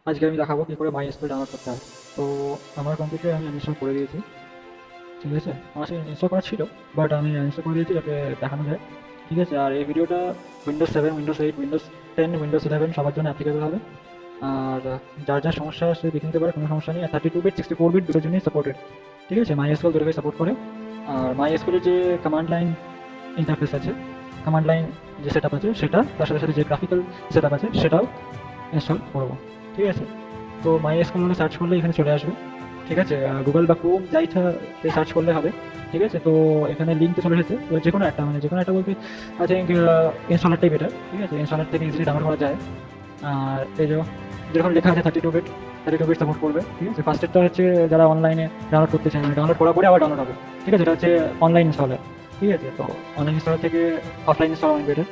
আজকে আমি দেখাবো কী করে MySQL ডাউনলোড করতে হয়। তো আমার কম্পিউটারে আমি ইনস্টল করে দিয়েছি, ঠিক আছে। আমার সাথে ইনস্টল করা ছিল, বাট আমি ইনস্টল করে দিয়েছি যাতে দেখানো যায়, ঠিক আছে। আর এই ভিডিওটা উইন্ডোজ 7, উইন্ডোজ 8, উইন্ডোজ 10, উইন্ডোজ 11 সবার জন্য অ্যাপ্লিকেবল হবে। আর যার যার সমস্যা সে দেখে নিতে পারে, কোনো সমস্যা নেই। আর 32 বিট 64 বিট দুটোর জন্যই সাপোর্টেড, ঠিক আছে। MySQL দুটোকে সাপোর্ট করে। আর MySQL এর যে কমান্ড লাইন ইন্টারফেস আছে, কমান্ড লাইন যে সেট আপ আছে সেটা, তার সাথে সাথে যে গ্রাফিক্যাল সেট আপ আছে সেটাও ইনস্টল করবো, ঠিক আছে। তো MySQL বলে সার্চ করলে এখানে চলে আসবে, ঠিক আছে। গুগল বা ক্রোম যা ইচ্ছা সার্চ করলে হবে, ঠিক আছে। তো এখানে লিঙ্ক তো চলে এসেছে, তো যে কোনো একটা, মানে যে কোনো একটা বলতে আই থিঙ্ক ইনস্টলারটাই বেটার, ঠিক আছে। ইনস্টলার থেকে ইজিলি ডাউনলোড করা যায়। আর এই যে যেরকম লেখা আছে 32 বিট সাপোর্ট করবে, ঠিক আছে। ফার্স্টেরটা হচ্ছে যারা অনলাইনে ডাউনলোড করতে চায়, মানে ডাউনলোড করার পরে আবার ডাউনলোড হবে, ঠিক আছে। এটা হচ্ছে অনলাইন ইনস্টলার, ঠিক আছে। তো অনলাইন ইনস্টলার থেকে অফলাইন ইনস্টলার অনেক বেটার,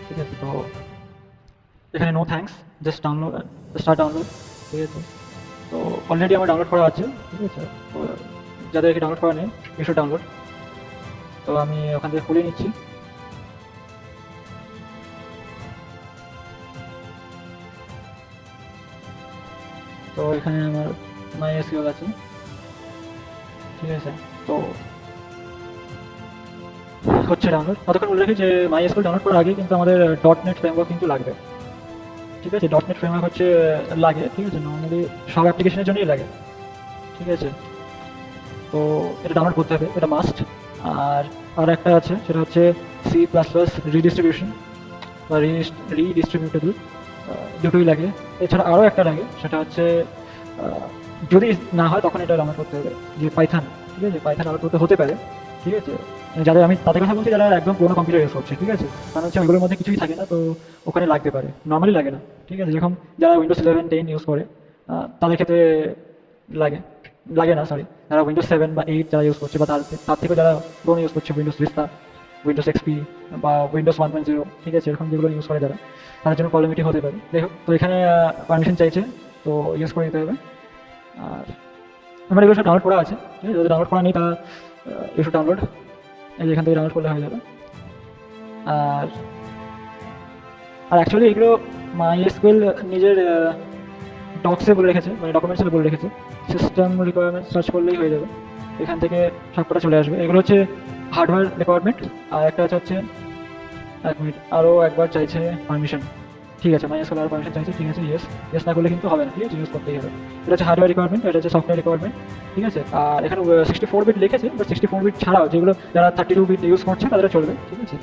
ঠিক আছে। তো এখানে no thanks, just download, start download, ঠিক আছে। তো অলরেডি আমার ডাউনলোড করা আছে, ঠিক আছে। তো যাদেরকে ডাউনলোড করা নেই ইউ ডাউনলোড। তো আমি ওখান থেকে খুলে নিচ্ছি। তো এখানে আমার MySQL আছে, ঠিক আছে। তো হচ্ছে ডাউনলোড। ততক্ষণ বলে রাখি যে MySQL ডাউনলোড করার আগে কিন্তু আমাদের .NET ফ্রেমওয়ার্ক কিন্তু লাগবে, ঠিক আছে। .NET ফ্রেমওয়ার্ক হচ্ছে লাগে, ঠিক আছে। নর্মালি সব অ্যাপ্লিকেশনের জন্যই লাগে, ঠিক আছে। তো এটা ডাউনলোড করতে হবে, এটা মাস্ট। আর একটা আছে, সেটা হচ্ছে C++ রিডিস্ট্রিবিউশন বা রিডিস্ট্রিবিউটেবল, দুটোই লাগে। এছাড়া আরও একটা লাগে, সেটা হচ্ছে যদি না হয় তখন এটা ডাউনলোড করতে হবে যে পাইথন, ঠিক আছে। পাইথন ডাউনলোড করতে হতে পারে, ঠিক আছে। যাদের আমি তাদের কথা বলছি যারা একদম পুরোনো কম্পিউটার ইউজ করছে, ঠিক আছে। কারণ হচ্ছে ওইগুলোর মধ্যে কিছুই থাকে না, তো ওখানে লাগতে পারে, নর্মালি লাগে না, ঠিক আছে। যেরকম যারা উইন্ডোজ 11, 10 ইউজ করে তাদের ক্ষেত্রে লাগে, লাগে না সরি। যারা উইন্ডোজ 7 বা 8 যারা ইউজ করছে, বা তার থেকে যারা পুরোনো ইউজ করছে, উইন্ডোজ ভিস্তা, উইন্ডোজ XP বা উইন্ডোজ 1.0, ঠিক আছে, এরকম যেগুলো ইউজ করে যারা, তাদের জন্য প্রবলেমটি হতে পারে। যাই হোক, তো এখানে পারমিশন চাইছে, তো ইউজ করে দিতে হবে। আর আমার এগুলো সব ডাউনলোড করা আছে, ঠিক আছে। যদি ডাউনলোড করা নেই তারা ইউজ ডাউনলোড, এই যে এখান থেকে ডাউনলোড করলে হয়ে যাবে। আর আর অ্যাকচুয়ালি এগুলো MySQL নিজের ডক্সে বলে রেখেছে, মানে ডকুমেন্টসে বলে রেখেছে। সিস্টেম রিকোয়ারমেন্ট সার্চ করলেই হয়ে যাবে, এখান থেকে সবকটা চলে আসবে। এগুলো হচ্ছে হার্ডওয়্যার রিকোয়ারমেন্ট। আর একটা হচ্ছে 1 মিনিট, আরও একবার চাইছে পারমিশন, ঠিক আছে। MySQL আরও পারমিশন চাইছে, ঠিক আছে। ইয়েস না করলে কিন্তু হবে না, ঠিক আছে, ইউজ করতেই হবে। এটা হচ্ছে হার্ডওয়্যার রিকোয়ারমেন্ট, এটা হচ্ছে সফটওয়্যার রিকোয়ারমেন্ট, ঠিক আছে। আর এখানে 64 বিট লিখেছে, বাট 64 বিট ছাড়াও যেগুলো যারা 32 বিট ইউজ করছে তাদের চলবে, ঠিক আছে।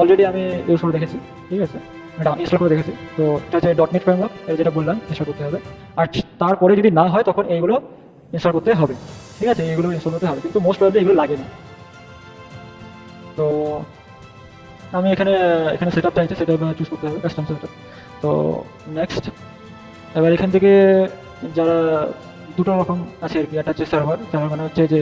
অলরেডি আমি ইউজ করে দেখেছি, ঠিক আছে, এটা ইনস্টল করে দেখেছি। তো এটা হচ্ছে .NET ফ্রেমওয়ার্ক, যেটা বললাম ইনস্টল করতে হবে। আর তারপরে যদি না হয় তখন এইগুলো ইনস্টল করতে হবে, ঠিক আছে। এইগুলো ইনস্টল করতে হবে, কিন্তু মোস্ট প্রবলি এগুলো লাগে না। তো আমি এখানে এখানে সেট আপ চাইছে, সেটা চুজ করতে হবে, কাস্টম সেট আপ। তো নেক্সট, এবার এখান থেকে যারা দুটো রকম আছে আর কি। একটা হচ্ছে সার্ভার, মানে হচ্ছে যে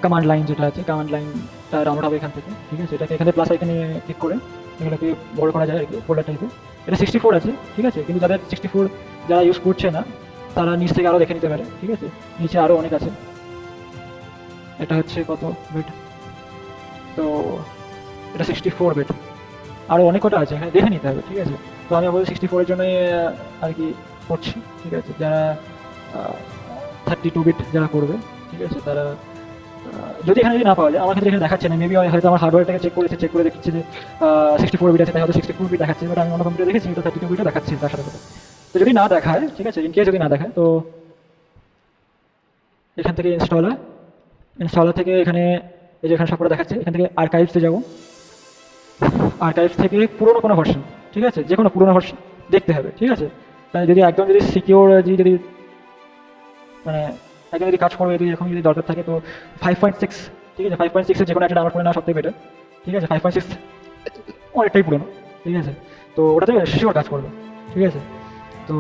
কমান্ড লাইন যেটা আছে, কমান্ড লাইনটা ডাউনলোড হবে এখান থেকে, ঠিক আছে। এটাকে এখানে প্লাস আইকনে ক্লিক করে এগুলোকে বড় করা যায় আর কি, ফোল্ডার টাইপের। এটা 64 আছে, ঠিক আছে। কিন্তু যাদের 64 যারা ইউজ করছে না তারা নিচ থেকে আরও দেখে নিতে পারে, ঠিক আছে। নিচে আরও অনেক আছে। এটা হচ্ছে কত বিট, তো এটা 64 বিট, আরও অনেক কটা আছে, এখানে দেখে নিতে হবে, ঠিক আছে। তো আমি বলছি 64-এর জন্যই আর কি করছি, ঠিক আছে। যারা 32 বিট যারা করবে, ঠিক আছে, তারা যদি এখানে যদি না পাওয়া যায়, আমার ক্ষেত্রে এখানে দেখাচ্ছে না, মেবি হয়তো আমার হার্ডওয়্যারটাকে চেক করে দেখছে যে 64 বিট আছে, তাই হয়তো 64 বিট দেখাচ্ছে, বাট আমি অন্য কম্পিউটার দেখেছি তো 32 বিটও দেখাচ্ছে তার সাথে সাথে। তো যদি না দেখায়, ঠিক আছে, ইনকেস যদি না দেখায়, তো এখান থেকে ইনস্টলার থেকে এখানে এই যে এখানে সবকটা দেখাচ্ছে, এখান থেকে আর্কাইভসে যাবো। আর্কাইভস থেকে পুরোনো কোনো ভার্সন, ঠিক আছে, যে কোনো পুরোনো ভার্সন দেখতে হবে, ঠিক আছে। তাই যদি একদম যদি সিকিওর যদি মানে একদম যদি কাজ করবে, যদি এরকম যদি দরকার থাকে, তো 5.6, ঠিক আছে, 5.6-এর যে কোনো একটা ডাউনলোড করে নেওয়া সবথেকে বেটার, ঠিক আছে। 5.6 অনেকটাই পুরোনো, ঠিক আছে। তো ওটাতে শিওর কাজ করবে, ঠিক আছে। তো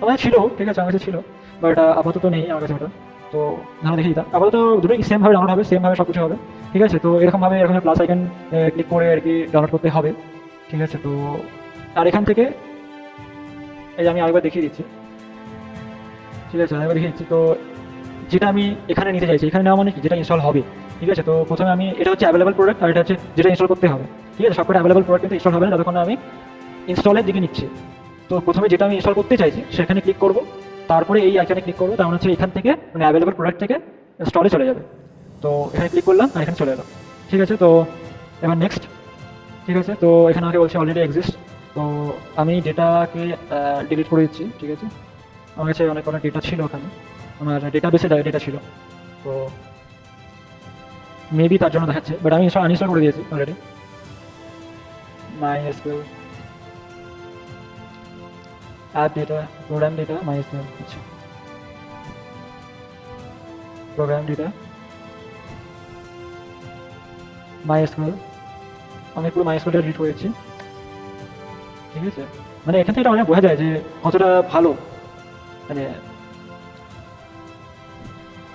আমার ছিল, ঠিক আছে, আমার কাছে ছিল, বাট আপাতত নেই আমার কাছে ওটা। তো না দেখে দিতাম। আপাতত দুটোই সেমভাবে ডাউনলোড হবে, সেমভাবে সব কিছু হবে, ঠিক আছে। তো এরকমভাবে এরকম প্লাস আইকন ক্লিক করে আর কি ডাউনলোড করতে হবে, ঠিক আছে। তো আর এখান থেকে এই যে আমি আরেকবার দেখিয়ে দিচ্ছি, ঠিক আছে, আরেকবার দেখিয়ে দিচ্ছি। তো যেটা আমি এখানে নিতে চাইছি, এখানে নেওয়া মানে কি, যেটা ইনস্টল হবে, ঠিক আছে। তো প্রথমে আমি, এটা হচ্ছে অ্যাভেলেবল প্রোডাক্ট, আর এটা হচ্ছে যেটা ইনস্টল করতে হবে, ঠিক আছে। সবকটা অ্যাভেলেবল প্রোডাক্ট কিন্তু ইনস্টল হবে না যতক্ষণ না আমি ইনস্টলের দিকে নিচ্ছি, তো প্রথমে যেটা আমি ইনস্টল করতে চাইছি সেখানে ক্লিক করব, তারপরে এই আইকনে ক্লিক করবো, তার মানে হচ্ছে এখান থেকে মানে অ্যাভেলেবল প্রোডাক্ট থেকে স্টলে চলে যাবে। তো এখানে ক্লিক করলাম আর এখানে চলে এলো। ঠিক আছে, তো এবার নেক্সট। ঠিক আছে, তো এখানে আমাকে বলছে অলরেডি এক্সিস্ট। তো আমি ডেটাকে ডিলিট করে দিচ্ছি। ঠিক আছে, আমার কাছে অনেক অনেক ডেটা ছিল ওখানে, আমার ডেটাবেসে ডেটা ছিল, তো মেবি তার জন্য দেখাচ্ছে, বাট আমি আনইনস্টল করে দিয়েছি already. MySQL app data, program data, MySQL, আচ্ছা প্রোগ্রাম ডেটা MySQL, আমি পুরো MySQLটা ডিলিট করেছি। ঠিক আছে, মানে এখান থেকে এটা অনেক বোঝা যায় যে কতটা ভালো, মানে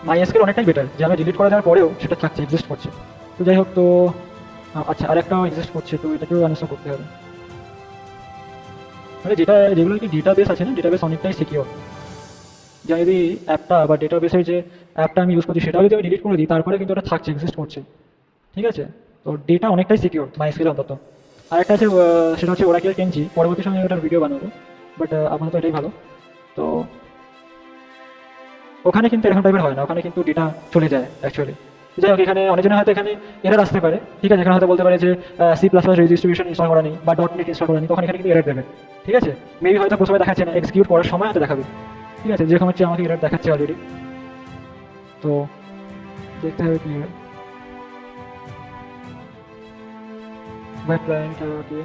MySQL অনেকটাই বেটার, যে আমি ডিলিট করে দেওয়ার পরেও সেটা থাকছে, এক্সিস্ট করছে। তো যাই হোক, তো আচ্ছা আরেকটাও এক্সিস্ট করছে, তো এটাকেও আনইনস্টল করতে হবে। মানে যেগুলো কি ডেটাবেস আছে না, ডেটাবেস অনেকটাই সিকিউর। যে আমি যদি অ্যাপটা বা ডেটাবেসের যে অ্যাপটা আমি ইউজ করছি সেটাও যদি আমি ডিলিট করে দিই, তারপরে কিন্তু ওটা থাকছে, এক্সিস্ট করছে। ঠিক আছে, তো ডেটা অনেকটাই সিকিউর MySQL অন্তত। আরেকটা আছে, সেটা হচ্ছে ওরাকেল টেনজি, পরবর্তী সময় ওটার ভিডিও বানাবো, বাট আপাতত এটাই ভালো। তো ওখানে কিন্তু এরকম টাইপের হয় না, ওখানে কিন্তু ডেটা চলে যায় অ্যাকচুয়ালি। যাই হোক, এখানে অনেকজনের হয়তো এখানে এরর আসতে পারে। ঠিক আছে, এখানে হয়তো বলতে পারে যে C++ রেজিস্ট্রিবিউশন ইনস্টল করা নেই বা .NET ইনস্টল করা নেই, তখন এখানে কিন্তু এরর দেবে। ঠিক আছে, মেবি হয়তো প্রথমে দেখাচ্ছে না, এক্সিকিউট করার সময় হয়তো দেখাবে। ঠিক আছে, যেরকম হচ্ছে আমাকে এরর দেখাচ্ছে অলরেডি, তো দেখতে হবে কি হয়। Web client, okay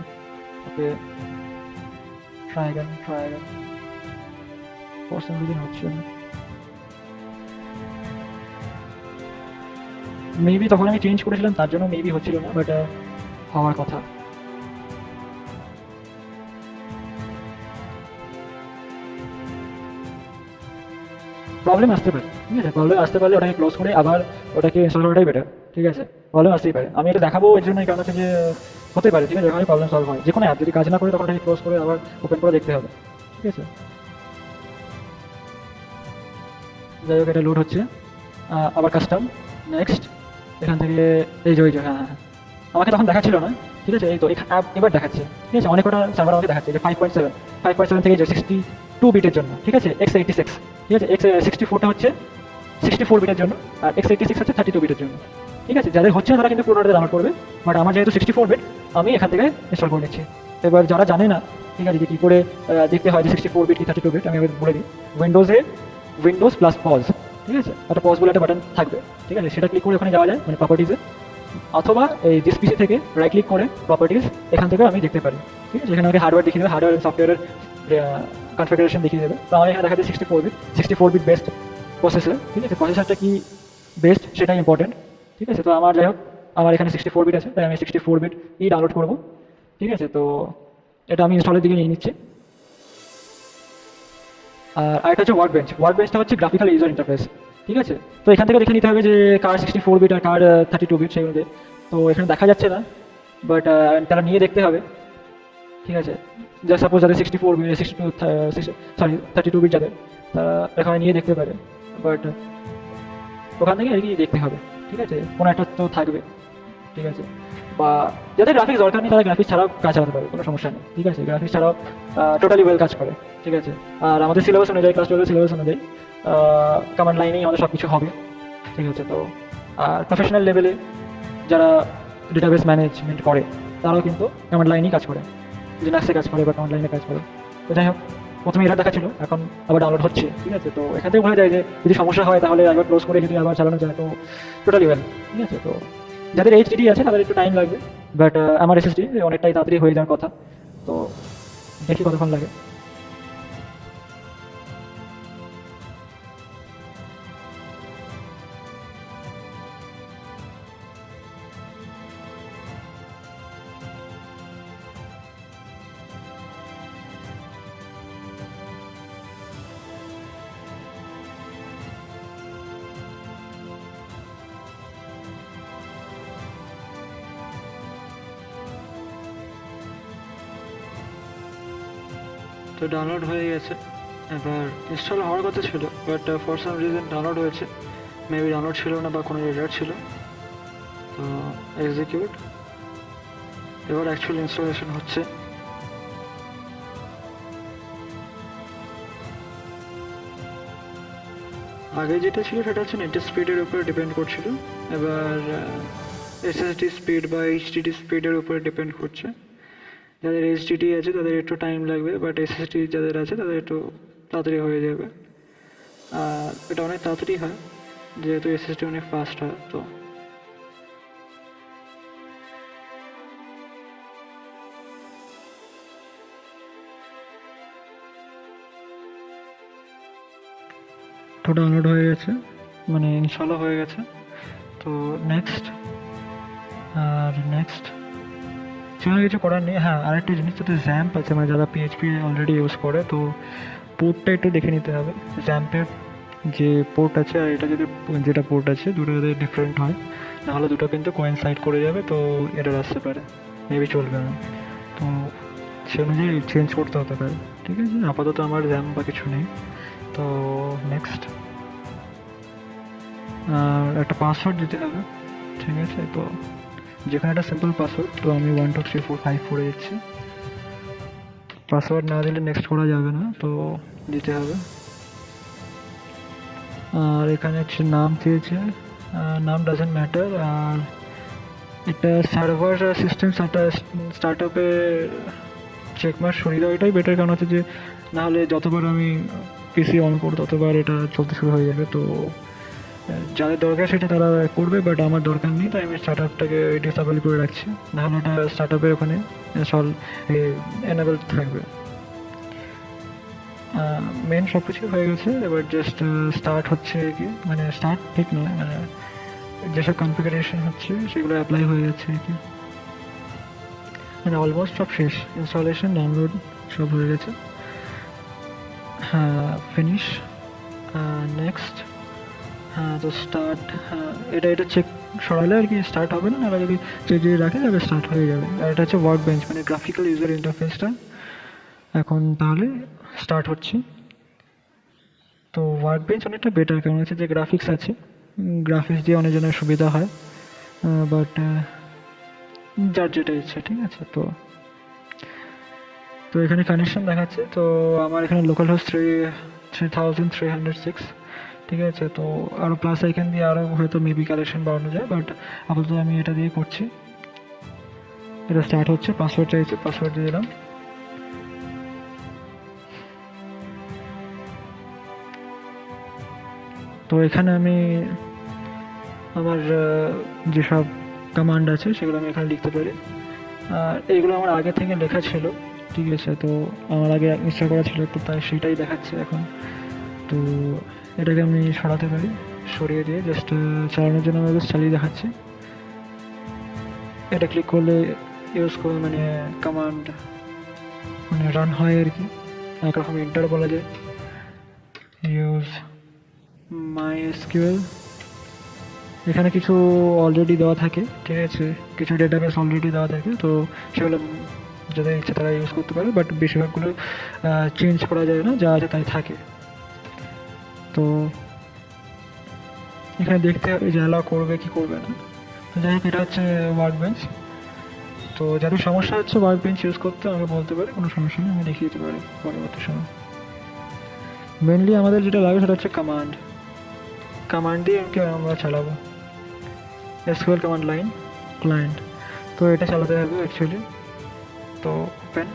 okay, try again, for some reason হচ্ছে না। মেবি তখন আমি চেঞ্জ করেছিলাম, তার জন্য মেবি হচ্ছিল না, বাট হওয়ার কথা। প্রবলেম আসতে পারে। ঠিক আছে, প্রবলেম আসতে পারলে ওটাকে ক্লোজ করে আবার ওটাকে ইনস্টল করাটাই বেটার। ঠিক আছে, প্রবলেম আসতেই পারে, আমি এটা দেখাবো এর জন্য, কারণ হচ্ছে যে হতে পারে। ঠিক আছে, যখন প্রবলেম সলভ হয় যে কোনো অ্যাপ যদি কাজ না করে, তখন ওটাকে ক্লোজ করে আবার ওপেন করে দেখতে হবে। ঠিক আছে, যাই হোক, এটা লোড হচ্ছে। আবার কাস্টম, নেক্সট, এখান থেকে এই যে হ্যাঁ হ্যাঁ, আমাকে তখন দেখাচ্ছিল না। ঠিক আছে, এই তো এবার দেখাচ্ছে। ঠিক আছে, অনেক কটা সার্ভার আমাকে দেখাচ্ছে যে 5.7 থেকে যে 62 বিটের জন্য। ঠিক আছে, x86। ঠিক আছে, x64টা হচ্ছে 64 বিটের জন্য, আর x86 হচ্ছে 32 বিটের জন্য। ঠিক আছে, যাদের হচ্ছে না তারা কিন্তু পুরোটা ডাউনলোড করবে, বাট আমার যেহেতু 64 বিট, আমি এখান থেকে ইনস্টল করে নিচ্ছি। এবার যারা জানে না, ঠিক আছে, যে কী করে দেখতে হয় যে 64 বিট কি 32 বিট, আমি এবার বলে দিই। উইন্ডোজ প্লাস পজ, ঠিক আছে, একটা পজ বলে একটা বাটন থাকবে। ঠিক আছে, সেটা ক্লিক করে ওখানে যাওয়া যায়, মানে প্রপার্টিজে, অথবা এই দিস পিসি থেকে রাইট ক্লিক করে প্রপার্টিজ, এখান থেকেও আমি দেখতে পারি। ঠিক আছে, এখানে আমাকে হার্ডওয়্যার দেখিয়ে দেবে, হার্ডওয়্যার সফটওয়্যারের কনফিগারেশন দেখিয়ে দেবে। তো আমার এখানে দেখাচ্ছে 64 বিট বেস্ট প্রসেসর। ঠিক আছে, প্রসেসরটা কি বেস্ট সেটাই ইম্পর্টেন্ট। ঠিক আছে, তো আমার যাই হোক, আমার এখানে 64 বিট আছে, তাই আমি 64 বিট ডাউনলোড করবো। ঠিক আছে, তো এটা আমি ইনস্টলের দিকে নিয়ে নিচ্ছি। আর আরেকটা হচ্ছে ওয়ার্কবেঞ্চটা হচ্ছে গ্রাফিক্যাল ইউজার ইন্টারফেস। ঠিক আছে, তো এখান থেকে দেখে নিতে হবে যে কার 64 বিট আর কার 32 বিট, সেই অনুযায়ী। তো এখানে দেখা যাচ্ছে না, বাট তারা নিয়ে দেখতে হবে। ঠিক আছে, যা সাপোজ যাদের 64 বিট, 32 বিট যাদের, তারা এখানে নিয়ে দেখতে পারে, বাট ওখান থেকে আর কি দেখতে হবে। ঠিক আছে, কোনো একটা তো থাকবে। ঠিক আছে, বা যাদের গ্রাফিক্স দরকার নেই তারা গ্রাফিক্স ছাড়াও কাজ চালাতে পারে, কোনো সমস্যা নেই। ঠিক আছে, গ্রাফিক্স ছাড়াও টোটালি ওয়েল কাজ করে। ঠিক আছে, আর আমাদের সিলেবাস অনুযায়ী, ক্লাস 12 সিলেবাস অনুযায়ী কমান্ড লাইনেই আমাদের সব কিছু হবে। ঠিক আছে, তো আর প্রফেশনাল লেভেলে যারা ডেটাবেস ম্যানেজমেন্ট করে, তারাও কিন্তু কমান্ড লাইনেই কাজ করে, লিনাক্সে কাজ করে বা কমান্ড লাইনে কাজ করে। তো যাই হোক, প্রথমে এটা দেখাচ্ছিল, এখন আবার ডাউনলোড হচ্ছে। ঠিক আছে, তো এখান থেকে বোঝা যায় যে যদি সমস্যা হয় তাহলে একবার ক্লোজ করে যদি আবার চালানো যায়, তো টোটালি ওয়েল। ঠিক আছে, তো যাদের এইচডিডি আছে তাদের একটু টাইম লাগবে, বাট আমার এসএসডি অনেকটাই তাড়াতাড়ি হয়ে যাওয়ার কথা। তো দেখি কতক্ষণ লাগে। তো ডাউনলোড হয়ে গেছে, এবার ইনস্টল হওয়ার কথা ছিল, but for some reason download হয়েছে, মেবি ডাউনলোড ছিল না বা কোনো এরর ছিল। তো এক্সিকিউট, এবার অ্যাকচুয়ালি ইনস্টলেশন হচ্ছে। আগে যেটা ছিল সেটা হচ্ছে নেটের স্পিডের উপরে ডিপেন্ড করছিল, এবার এসএসডি স্পিড বা এইচডিডি স্পিডের উপরে ডিপেন্ড করছে। যাদের এইচডিডি আছে তাদের একটু টাইম লাগবে, বাট এসএসডি যাদের আছে তাদের একটু তাড়াতাড়ি হয়ে যাবে। আর এটা অনেক তাড়াতাড়ি হয় যেহেতু এসএসডি অনেক ফাস্ট হয়। তো ডাউনলোড হয়ে গেছে, মানে ইনস্টলও হয়ে গেছে। তো নেক্সট, আর নেক্সট সেখানে কিছু করার নেই। হ্যাঁ, আরেকটা জিনিস, যাতে জ্যাম্প আছে, মানে যারা পিএইচপি অলরেডি ইউজ করে, তো পোর্টটা একটু দেখে নিতে হবে। জ্যাম্পের যে পোর্ট আছে আর এটা যদি যেটা পোর্ট আছে দুটো যদি ডিফারেন্ট হয়, নাহলে দুটো কিন্তু কোয়েনসাইড করে যাবে, তো এরর আসতে পারে, মেবি চলবে না। তো সে অনুযায়ী চেঞ্জ করতে হতে পারে। ঠিক আছে, আপাতত আমার জ্যাম্প বা কিছু নেই। তো নেক্সট, আর একটা পাসওয়ার্ড দিতে হবে। ঠিক আছে, তো যেখানে একটা সিম্পল পাসওয়ার্ড, তো আমি 123454 দিচ্ছি। পাসওয়ার্ড না দিলে নেক্সট করা যাবে না, তো দিতে হবে। আর এখানে হচ্ছে নাম চেয়েছে, নাম ডাজেন্ট ম্যাটার। আর এটা সার্ভার সিস্টেম স্টার্ট আপে চেকমার্ক সরিয়ে দেওয়া এটাই বেটার, কারণ হচ্ছে যে নাহলে যতবার আমি পিসি অন করব ততবার এটা চলতে শুরু হয়ে যাবে। তো যাদের দরকার সেটা তারা করবে, বাট আমার দরকার নেই, তাই আমি স্টার্ট আপটাকে ডিসেবল করে রাখছি, নাহলে এটা স্টার্ট আপের ওখানে এনেবল থাকবে। মেন সব কিছু হয়ে গেছে, এবার জাস্ট স্টার্ট হচ্ছে কি, মানে স্টার্ট ঠিক নয়, মানে যেসব কনফিগারেশন হচ্ছে সেগুলো অ্যাপ্লাই হয়ে যাচ্ছে আর কি, মানে অলমোস্ট সব শেষ। ইনস্টলেশন, ডাউনলোড সব হয়ে গেছে। হ্যাঁ, ফিনিশ। নেক্সট। হ্যাঁ, তো স্টার্ট, হ্যাঁ এটা চেক সরালে আর কি স্টার্ট হবে না, আর যদি চেক যদি রাখে তাহলে স্টার্ট হয়ে যাবে। আর এটা হচ্ছে ওয়ার্ক বেঞ্চ, মানে গ্রাফিক্যাল ইউজার ইন্টারফেসটা এখন তাহলে স্টার্ট হচ্ছে। তো ওয়ার্ক বেঞ্চ অনেকটা বেটার, কারণ হচ্ছে যে গ্রাফিক্স আছে, গ্রাফিক্স দিয়ে অনেকজনের সুবিধা হয়, বাট যার যেটা ইচ্ছা। ঠিক আছে, তো তো এখানে কানেকশন দেখাচ্ছে, তো আমার এখানে লোকাল হোস্ট 3306। ঠিক আছে, তো আরও প্লাস আইকন দিয়ে আরও হয়তো মেবি কালেকশন বাড়ানো যায়, বাট আপাতত আমি এটা দিয়ে করছি। এটা স্টার্ট হচ্ছে, পাসওয়ার্ড চাইছে, পাসওয়ার্ড দিয়ে দিলাম। তো এখানে আমি আমার যেসব কমান্ড আছে সেগুলো আমি এখানে লিখতে পারি, আর এইগুলো আমার আগে থেকে লেখা ছিল। ঠিক আছে, তো আমার আগে ইনস্টল করা ছিল, তো তাই সেটাই দেখাচ্ছে এখন। তো এটাকে আমি সরাতে পারি, সরিয়ে দিয়ে জাস্ট চালানোর জন্য আমি জাস্ট চালিয়ে দেখাচ্ছি। এটা ক্লিক করলে ইউজ করে, মানে কমান্ড মানে রান হয় আর কি, একরকম এন্টার বলা যায়। ইউজ MySQL, এখানে কিছু অলরেডি দেওয়া থাকে। ঠিক আছে, কিছু ডেটাবেস অলরেডি দেওয়া থাকে, তো সেগুলো যাদের ইচ্ছে তারা ইউজ করতে পারে, বাট বেশিরভাগগুলো চেঞ্জ করা যায় না, যা আছে তাই থাকে। তো এখানে দেখতে হবে যে অ্যালাউ করবে কি করবে না। তো যাই হোক, এটা হচ্ছে ওয়ার্ক বেঞ্চ। তো যাদের সমস্যা হচ্ছে ওয়ার্ক বেঞ্চ ইউজ করতে আমাকে বলতে পারে, কোনো সমস্যা নেই, আমি দেখিয়ে দিতে পারি পরবর্তী সময়। মেনলি আমাদের যেটা লাগে সেটা হচ্ছে কমান্ড, কমান্ড দিয়ে আমরা চালাবো। এসকিউএল কমান্ড লাইন ক্লায়েন্ট, তো এটা চালাতে হবে অ্যাকচুয়ালি। তো ওপেন,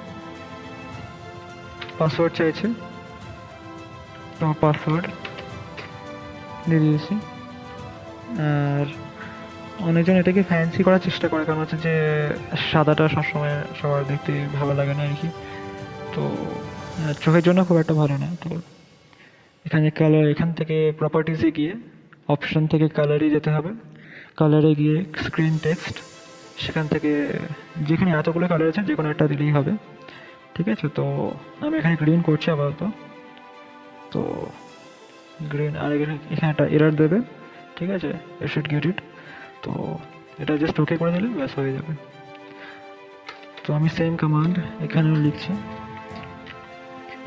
পাসওয়ার্ড চাইছে, তো পাসওয়ার্ড দিয়ে দিয়েছি। আর অনেকজন এটাকে ফ্যান্সি করার চেষ্টা করে, কারণ হচ্ছে যে সাদাটা সবসময় সবার দেখতে ভালো লাগে না আর কি, তো চোখের জন্য খুব একটা ভালো না। তো এখানে কালার, এখান থেকে প্রপার্টিসে গিয়ে অপশন থেকে কালারে যেতে হবে, কালারে গিয়ে স্ক্রিন টেক্সট, সেখান থেকে যেখানে এতগুলো কালার আছে যে কোনো একটা দিলেই হবে। ঠিক আছে, তো আমি এখানে গ্রিন করছি আপাতত। তো গ্রিন, আর এখানে একটা এরর দেবে। ঠিক আছে, ইউ শুড গেট ইট। তো এটা জাস্ট ওকে করে দিলে ব্যাস হয়ে যাবে। তো আমি সেম কমান্ড এখানেও লিখছি,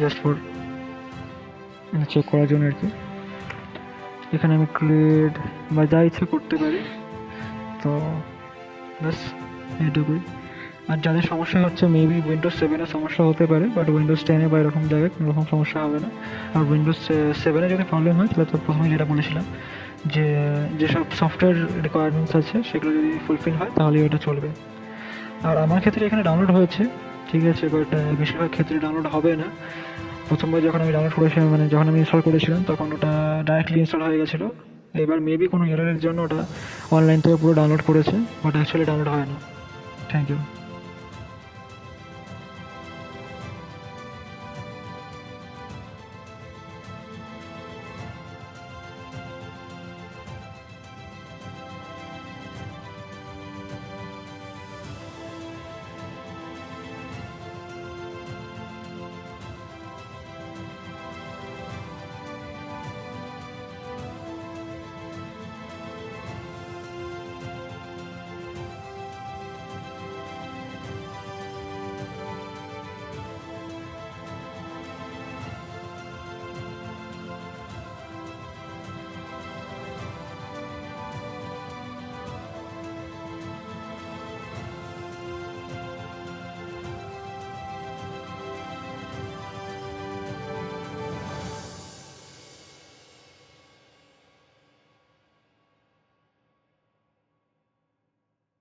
জাস্ট ফর চেক করার জন্য আর কি। এখানে আমি ক্রিয়েট বা যা ইচ্ছে করতে পারি, তো ব্যাস এইটুকুই। আর যাদের সমস্যা হচ্ছে মেবি উইন্ডোজ 7-এ সমস্যা হতে পারে, বাট উইন্ডোজ 10-এ বা এরকম জায়গায় কোনো রকম সমস্যা হবে না। আর উইন্ডোজ 7-এ যদি প্রবলেম হয় তাহলে তো প্রথমে যেটা বলেছিলাম যে যেসব সফটওয়্যার রিকোয়ারমেন্টস আছে সেগুলো যদি ফুলফিল হয় তাহলেই ওটা চলবে। আর আমার ক্ষেত্রে এখানে ডাউনলোড হয়েছে, ঠিক আছে, বাট বেশিরভাগ ক্ষেত্রে ডাউনলোড হবে না। প্রথমবার যখন আমি ডাউনলোড করেছিলাম, মানে যখন আমি ইনস্টল করেছিলাম, তখন ওটা ডাইরেক্টলি ইনস্টল হয়ে গেছিলো। এবার মেবি কোনো এররের জন্য ওটা অনলাইন থেকে পুরো ডাউনলোড করেছে, বাট অ্যাকচুয়ালি ডাউনলোড হয় না। Thank you.